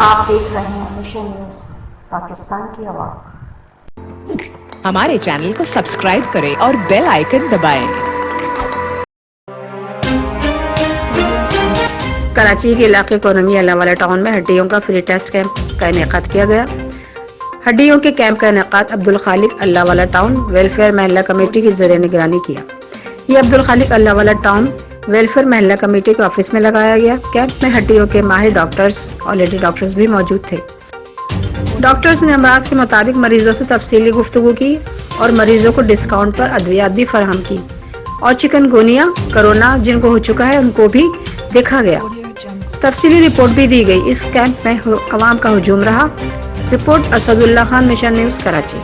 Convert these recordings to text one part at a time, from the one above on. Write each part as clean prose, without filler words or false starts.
आप देख रहे हैं मिशन न्यूज़ पाकिस्तान की आवाज़। हमारे चैनल को सब्सक्राइब करें और बेल आइकन दबाएं। कराची के इलाके कोरंगी अल्लाहवाला टाउन में हड्डियों का फ्री टेस्ट कैंप का इनेकाद किया गया। हड्डियों के कैंप का इनेकाद अब्दुल खालिक अल्लाहवाला टाउन वेलफेयर महिला कमेटी की ज़रिए निगरानी किया। ये अब्दुल खालिक अल्लाहवाला टाउन वेलफेयर महिला कमेटी के ऑफिस में लगाया गया। कैंप में हड्डियों के माहिर डॉक्टर्स और लेडी डॉक्टर्स भी मौजूद थे। डॉक्टर्स ने अमराज के मुताबिक मरीजों से तफसीली गुफ्तगू की और मरीजों को डिस्काउंट पर अद्वियात भी फराहम की और चिकनगुनिया कोरोना जिनको हो चुका है उनको भी देखा गया। तफसीली रिपोर्ट भी दी गई। इस कैंप में कवाम का हुजूम रहा। Report Asadullah Khan, mission news, Karachi.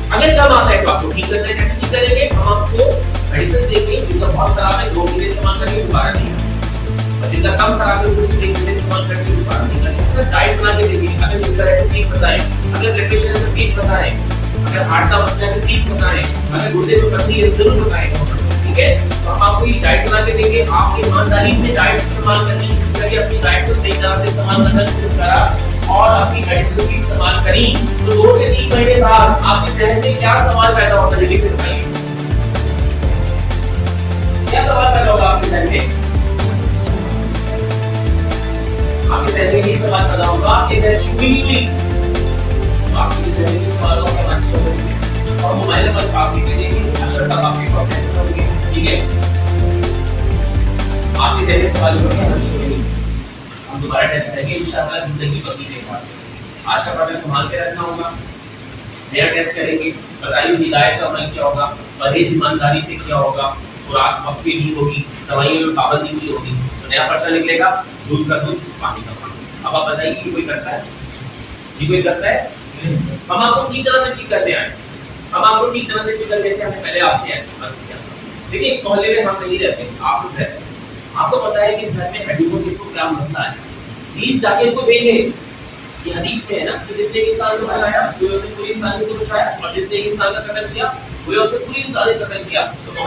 अगर कम आता है तो आपको ठीक करना है। कैसे ठीक करेंगे? हम आपको मेडिसिन देंगे जिनका बहुत खराब है 2 महीने इस्तेमाल करके दोबारा नहीं करना, और जिनका कम खराब है उसे 1 महीने इस्तेमाल करके दोबारा नहीं करना। उसका डाइट बना के देंगे। अगर शुगर है तो प्लीज बताएं, अगर ब्लड प्रेशर है तो प्लीज बताएं, अगर हार्ट का मसला है तो प्लीज बताएं, अगर गुर्दे में पथरी है तो जरूर बताएं। ठीक है, तो हम आपको ये डाइट बना के देंगे। आप ईमानदारी से डाइट इस्तेमाल करनी शुरू करिए, अपनी डाइट को सही तरह से इस्तेमाल करना शुरू करा और अपनी मेडिसिन की इस्तेमाल करी तो 2 से 3 महीने बाद आपके जहन में क्या सवाल पैदा होता है? जल्दी से बताइए, क्या सवाल पैदा होगा आपके जहन में? आपके जहन में ये सवाल पैदा होगा कि नेचुरली आपके जहन में सवाल होगा कि अच्छे होंगे और मोबाइल नंबर साफ लिख लीजिए। अशर साहब आपके कॉन्टैक्ट करेंगे। ठीक है, आपके जहन में सवाल होगा कि अच्छे होंगे। हम दोबारा टेस्ट करेंगे इंशाअल्लाह जिंदगी बदलने के बाद। आज का पेपर संभाल के रखना होगा। नया टेस्ट करेंगे, बताइए हिदायत का अमल क्या होगा, परहेज ईमानदारी से क्या होगा, खुराक वक्त पे नहीं होगी, दवाइयों में पाबंदी नहीं होगी, तो नया पर्चा निकलेगा, दूध का दूध, पानी का पानी। अब आप बताइए ये कोई करता है? ये कोई करता है? हम आपको ठीक तरह से ठीक करते आए। हम आपको ठीक तरह से ठीक करने से हमने पहले आपसे बस किया। देखिए इस मोहल्ले में हम नहीं रहते, आप लोग रहते हैं। आपको पता है कि इस घर में हड्डियों किसको क्या मसला है, हदीस जाके इनको भेजे। ये हदीस में है ना कि जिसने एक इंसान को बचाया वो उसने पूरी इंसानियत को बचाया, और जिसने एक इंसान का कत्ल किया वो उसने पूरी इंसानियत का कत्ल किया। तो